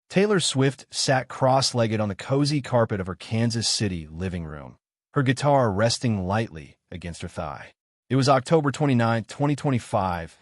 Taylor Swift sat cross-legged on the cozy carpet of her Kansas City living room, her guitar resting lightly against her thigh. It was October 29, 2025,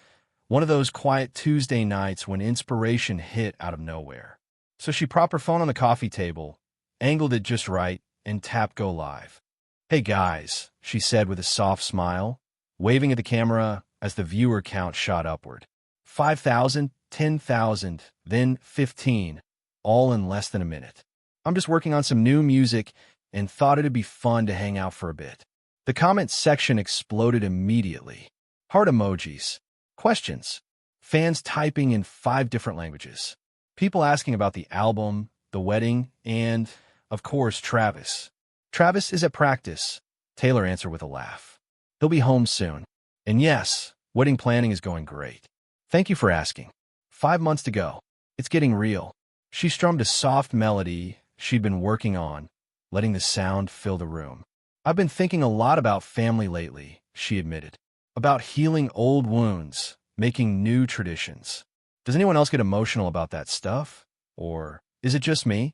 one of those quiet Tuesday nights when inspiration hit out of nowhere. So she propped her phone on the coffee table, angled it just right, and tapped go live. "Hey guys," she said with a soft smile, waving at the camera as the viewer count shot upward. 5,000, 10,000, then 15, all in less than a minute. "I'm just working on some new music and thought it'd be fun to hang out for a bit." The comments section exploded immediately. Heart emojis, questions, fans typing in 5 different languages, people asking about the album, the wedding, and, of course, Travis. "Travis is at practice," Taylor answered with a laugh. "He'll be home soon. And yes, wedding planning is going great. Thank you for asking. 5 months to go. It's getting real." She strummed a soft melody she'd been working on, letting the sound fill the room. "I've been thinking a lot about family lately," she admitted. "About healing old wounds, making new traditions. Does anyone else get emotional about that stuff? Or is it just me?"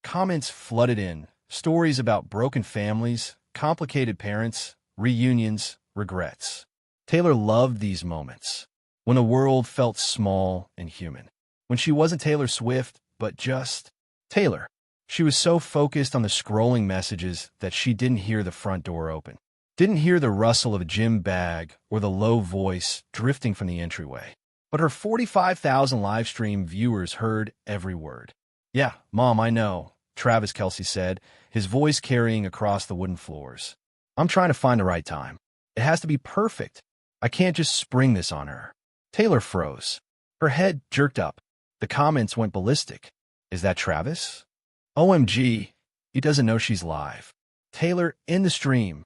Comments flooded in, stories about broken families, complicated parents, reunions, regrets. Taylor loved these moments, when the world felt small and human. When she wasn't Taylor Swift, but just Taylor. She was so focused on the scrolling messages that she didn't hear the front door open, didn't hear the rustle of a gym bag or the low voice drifting from the entryway. But her 45,000 live stream viewers heard every word. "Yeah, Mom, I know," Travis Kelce said, his voice carrying across the wooden floors. "I'm trying to find the right time. It has to be perfect. I can't just spring this on her." Taylor froze. Her head jerked up. The comments went ballistic. "Is that Travis? OMG, he doesn't know she's live." Taylor in the stream.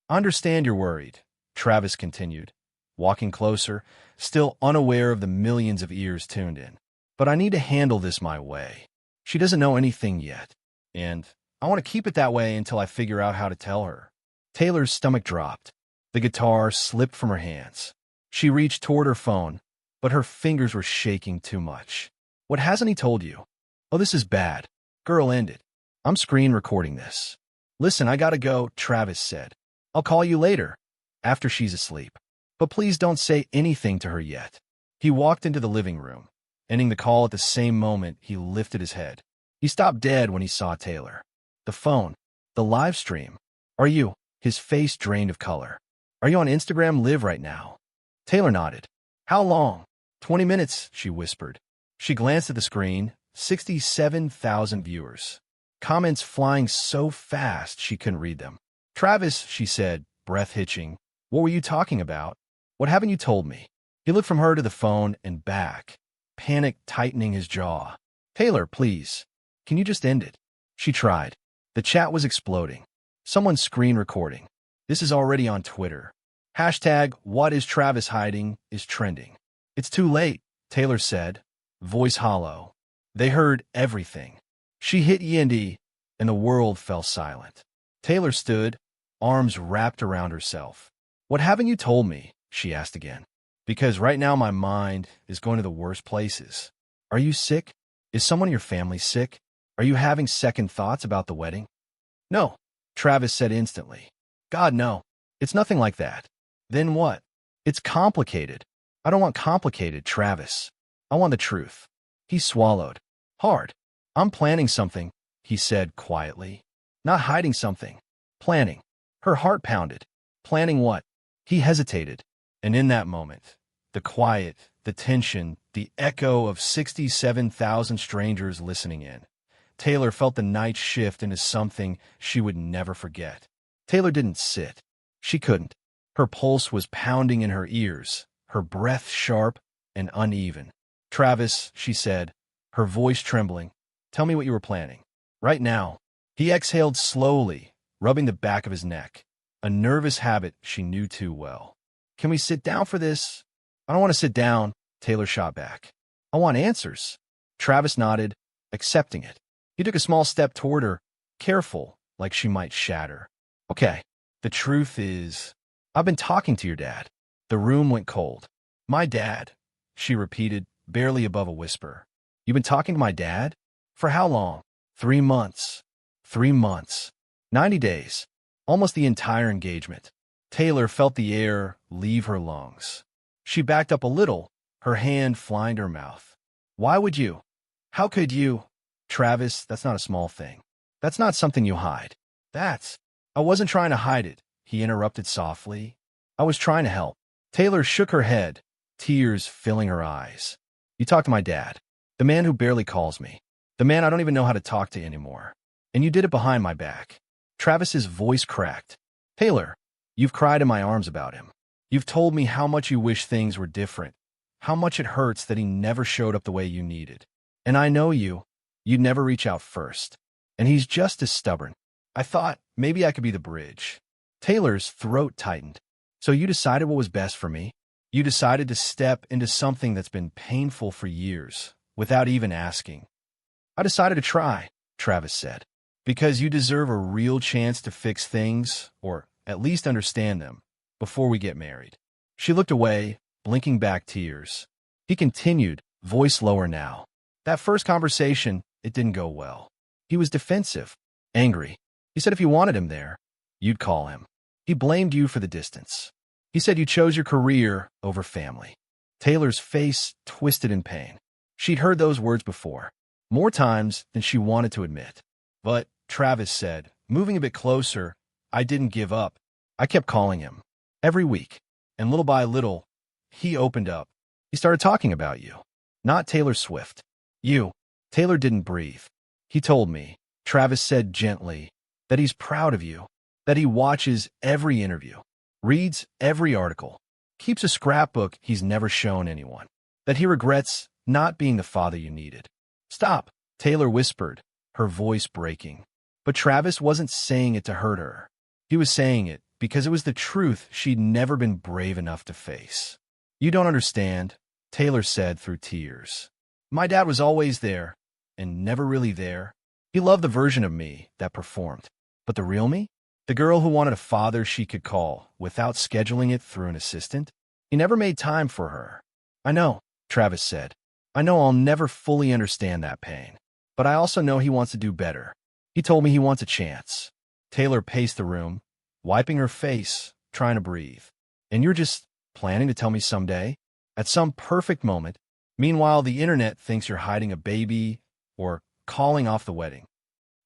"Understand you're worried," Travis continued, walking closer, still unaware of the millions of ears tuned in. "But I need to handle this my way. She doesn't know anything yet, and I want to keep it that way until I figure out how to tell her." Taylor's stomach dropped. The guitar slipped from her hands. She reached toward her phone, but her fingers were shaking too much. "What hasn't he told you?" "Oh, this is bad. Girl, end it. I'm screen recording this." "Listen, I gotta go," Travis said. "I'll call you later, after she's asleep. But please don't say anything to her yet." He walked into the living room, ending the call at the same moment he lifted his head. He stopped dead when he saw Taylor. "The phone. The live stream. Are you?" His face drained of color. "Are you on Instagram Live right now?" Taylor nodded. "How long?" 20 minutes, she whispered. She glanced at the screen. 67,000 viewers. Comments flying so fast she couldn't read them. "Travis," she said, breath hitching. "What were you talking about? What haven't you told me?" He looked from her to the phone and back, panic tightening his jaw. "Taylor, please. Can you just end it?" She tried. The chat was exploding. Someone's screen recording. This is already on Twitter. Hashtag what is Travis hiding is trending. "It's too late," Taylor said, voice hollow. They heard everything. She hit END, and the world fell silent. Taylor stood, arms wrapped around herself. "What haven't you told me?" she asked again. "Because right now my mind is going to the worst places." "Are you sick? Is someone in your family sick? Are you having second thoughts about the wedding?" "No," Travis said instantly. "God, no. It's nothing like that." "Then what?" "It's complicated." "I don't want complicated, Travis. I want the truth." He swallowed. Hard. "I'm planning something," he said quietly. "Not hiding something. Planning." Her heart pounded. "Planning what?" He hesitated. And in that moment, the quiet, the tension, the echo of 67,000 strangers listening in, Taylor felt the night shift into something she would never forget. Taylor didn't sit. She couldn't. Her pulse was pounding in her ears, her breath sharp and uneven. "Travis," she said, her voice trembling, "tell me what you were planning. Right now." He exhaled slowly, rubbing the back of his neck, a nervous habit she knew too well. "Can we sit down for this?" "I don't want to sit down," Taylor shot back. "I want answers." Travis nodded, accepting it. He took a small step toward her, careful, like she might shatter. "Okay, the truth is, I've been talking to your dad." The room went cold. "My dad," she repeated, barely above a whisper. "You've been talking to my dad?" For how long? 3 months. 3 months. 90 days. Almost the entire engagement. Taylor felt the air leave her lungs. She backed up a little, her hand flying to her mouth. Why would you? How could you? Travis, that's not a small thing. That's not something you hide. I wasn't trying to hide it, he interrupted softly. I was trying to help. Taylor shook her head, tears filling her eyes. You talked to my dad, the man who barely calls me, the man I don't even know how to talk to anymore. And you did it behind my back. Travis's voice cracked. Taylor, you've cried in my arms about him. You've told me how much you wish things were different, how much it hurts that he never showed up the way you needed. And I know you'd never reach out first. And he's just as stubborn. I thought maybe I could be the bridge. Taylor's throat tightened. So you decided what was best for me? You decided to step into something that's been painful for years, without even asking. I decided to try, Travis said, because you deserve a real chance to fix things, or at least understand them, before we get married. She looked away, blinking back tears. He continued, voice lower now. That first conversation, it didn't go well. He was defensive, angry. He said if you wanted him there, you'd call him. He blamed you for the distance. He said you chose your career over family. Taylor's face twisted in pain. She'd heard those words before, more times than she wanted to admit. But, Travis said, moving a bit closer, I didn't give up. I kept calling him. Every week. And little by little, he opened up. He started talking about you. Not Taylor Swift. You. Taylor didn't breathe. He told me, Travis said gently, that he's proud of you, that he watches every interview, reads every article, keeps a scrapbook he's never shown anyone, that he regrets not being the father you needed. Stop, Taylor whispered, her voice breaking. But Travis wasn't saying it to hurt her. He was saying it because it was the truth she'd never been brave enough to face. You don't understand, Taylor said through tears. My dad was always there, and never really there. He loved the version of me that performed. But the real me? The girl who wanted a father she could call without scheduling it through an assistant? He never made time for her. I know, Travis said. I know I'll never fully understand that pain. But I also know he wants to do better. He told me he wants a chance. Taylor paced the room, wiping her face, trying to breathe. And you're just planning to tell me someday? At some perfect moment. Meanwhile, the internet thinks you're hiding a baby or calling off the wedding.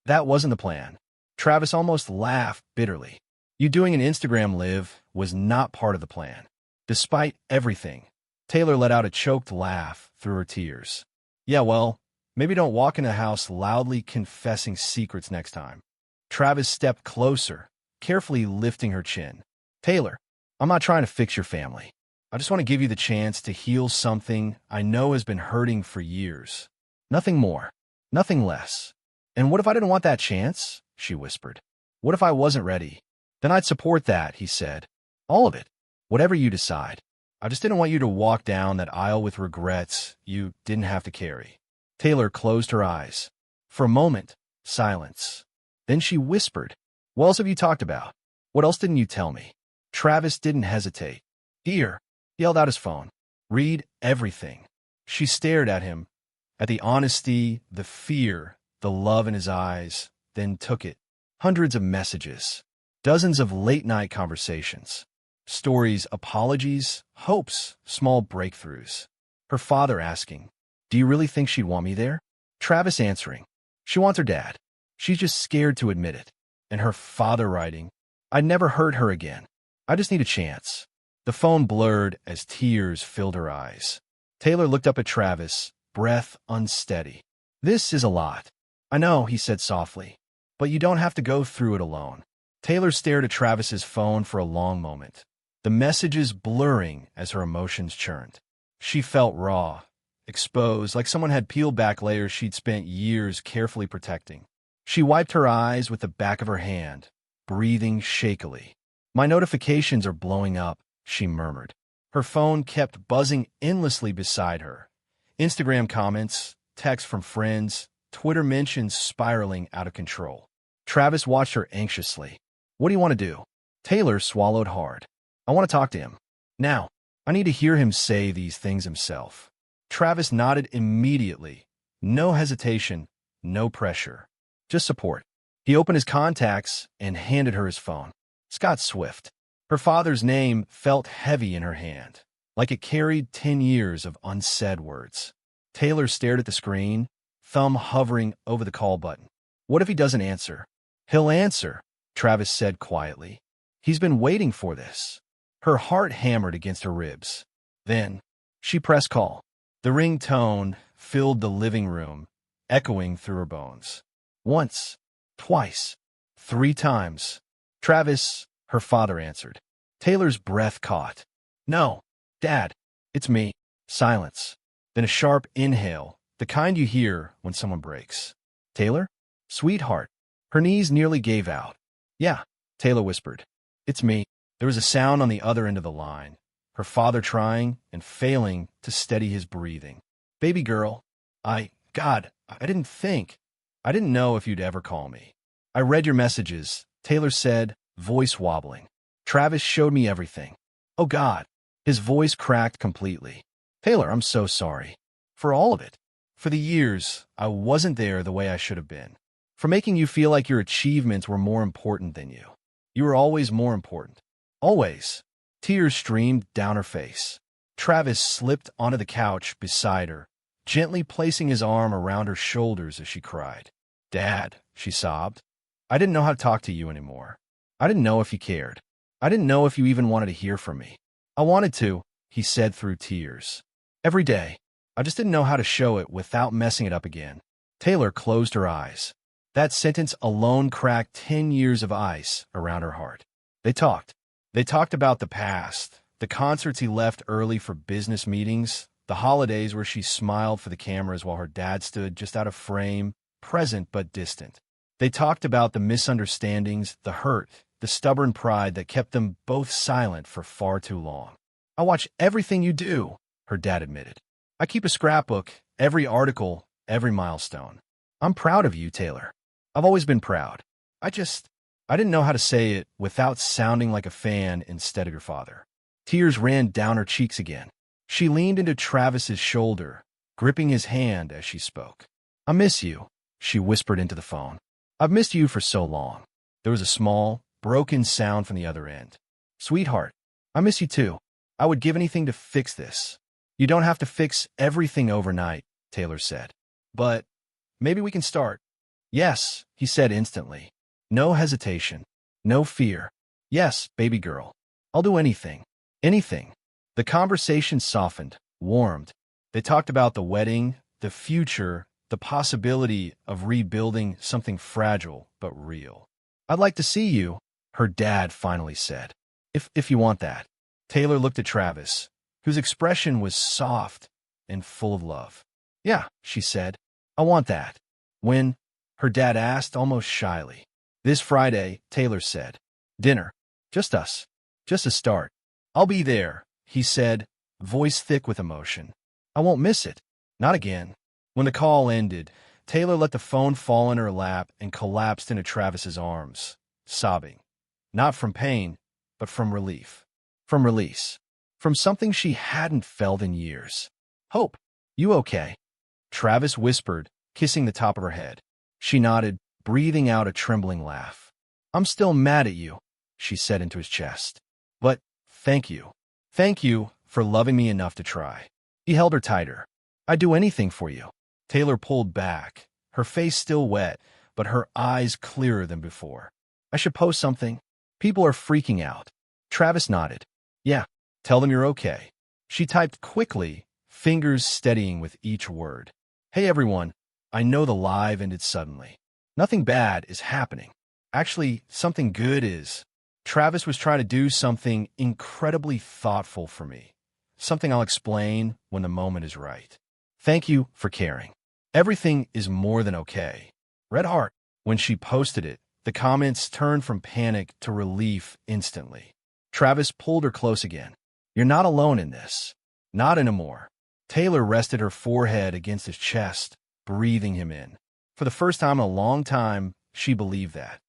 That wasn't the plan. Travis almost laughed bitterly. You doing an Instagram live was not part of the plan. Despite everything, Taylor let out a choked laugh through her tears. Yeah, well, maybe don't walk in the house loudly confessing secrets next time. Travis stepped closer, carefully lifting her chin. Taylor, I'm not trying to fix your family. I just want to give you the chance to heal something I know has been hurting for years. Nothing more, nothing less. And what if I didn't want that chance? She whispered. What if I wasn't ready? Then I'd support that, he said. All of it. Whatever you decide. I just didn't want you to walk down that aisle with regrets you didn't have to carry. Taylor closed her eyes. For a moment, silence. Then she whispered, what else have you talked about? What else didn't you tell me? Travis didn't hesitate. Here, he held out his phone. Read everything. She stared at him, at the honesty, the fear, the love in his eyes, then took it. Hundreds of messages. Dozens of late-night conversations. Stories, apologies, hopes, small breakthroughs. Her father asking, do you really think she'd want me there? Travis answering, she wants her dad. She's just scared to admit it. And her father writing, I'd never hurt her again. I just need a chance. The phone blurred as tears filled her eyes. Taylor looked up at Travis, breath unsteady. This is a lot. I know, he said softly, but you don't have to go through it alone. Taylor stared at Travis's phone for a long moment, the messages blurring as her emotions churned. She felt raw, exposed, like someone had peeled back layers she'd spent years carefully protecting. She wiped her eyes with the back of her hand, breathing shakily. My notifications are blowing up, she murmured. Her phone kept buzzing endlessly beside her. Instagram comments, texts from friends, Twitter mentions spiraling out of control. Travis watched her anxiously. What do you want to do? Taylor swallowed hard. I want to talk to him. Now. I need to hear him say these things himself. Travis nodded immediately. No hesitation, no pressure, just support. He opened his contacts and handed her his phone. Scott Swift. Her father's name felt heavy in her hand, like it carried 10 years of unsaid words. Taylor stared at the screen, thumb hovering over the call button. What if he doesn't answer? He'll answer, Travis said quietly. He's been waiting for this. Her heart hammered against her ribs. Then, she pressed call. The ringtone filled the living room, echoing through her bones. Once, twice, 3 times. Travis, her father answered. Taylor's breath caught. No, Dad, it's me. Silence. Then a sharp inhale, the kind you hear when someone breaks. Taylor? Sweetheart. Her knees nearly gave out. Yeah, Taylor whispered. It's me. There was a sound on the other end of the line, her father trying and failing to steady his breathing. Baby girl, God, I didn't think. I didn't know if you'd ever call me. I read your messages, Taylor said, voice wobbling. Travis showed me everything. Oh God. His voice cracked completely. Taylor, I'm so sorry. For all of it. For the years I wasn't there the way I should have been. For making you feel like your achievements were more important than you. You were always more important. Always. Tears streamed down her face. Travis slipped onto the couch beside her, gently placing his arm around her shoulders as she cried. Dad, she sobbed. I didn't know how to talk to you anymore. I didn't know if you cared. I didn't know if you even wanted to hear from me. I wanted to, he said through tears. Every day. I just didn't know how to show it without messing it up again. Taylor closed her eyes. That sentence alone cracked 10 years of ice around her heart. They talked. They talked about the past, the concerts he left early for business meetings, the holidays where she smiled for the cameras while her dad stood just out of frame, present but distant. They talked about the misunderstandings, the hurt, the stubborn pride that kept them both silent for far too long. I watch everything you do, her dad admitted. I keep a scrapbook, every article, every milestone. I'm proud of you, Taylor. I've always been proud. I didn't know how to say it without sounding like a fan instead of your father. Tears ran down her cheeks again. She leaned into Travis's shoulder, gripping his hand as she spoke. I miss you, she whispered into the phone. I've missed you for so long. There was a small, broken sound from the other end. Sweetheart, I miss you too. I would give anything to fix this. You don't have to fix everything overnight, Taylor said. But maybe we can start. Yes, he said instantly. No hesitation. No fear. Yes, baby girl. I'll do anything. Anything. The conversation softened, warmed. They talked about the wedding, the future, the possibility of rebuilding something fragile but real. I'd like to see you, her dad finally said. If you want that. Taylor looked at Travis, whose expression was soft and full of love. Yeah, she said. I want that. When? Her dad asked almost shyly. This Friday, Taylor said. Dinner. Just us. Just a start. I'll be there, he said, voice thick with emotion. I won't miss it. Not again. When the call ended, Taylor let the phone fall in her lap and collapsed into Travis's arms, sobbing. Not from pain, but from relief. From release. From something she hadn't felt in years. Hope. You okay? Travis whispered, kissing the top of her head. She nodded, breathing out a trembling laugh. I'm still mad at you, she said into his chest. But thank you. Thank you for loving me enough to try. He held her tighter. I'd do anything for you. Taylor pulled back, her face still wet, but her eyes clearer than before. I should post something. People are freaking out. Travis nodded. Yeah, tell them you're okay. She typed quickly, fingers steadying with each word. Hey everyone, I know the live ended suddenly. Nothing bad is happening. Actually, something good is. Travis was trying to do something incredibly thoughtful for me. Something I'll explain when the moment is right. Thank you for caring. Everything is more than okay. Red heart. When she posted it, the comments turned from panic to relief instantly. Travis pulled her close again. You're not alone in this. Not anymore. Taylor rested her forehead against his chest, breathing him in. For the first time in a long time, she believed that.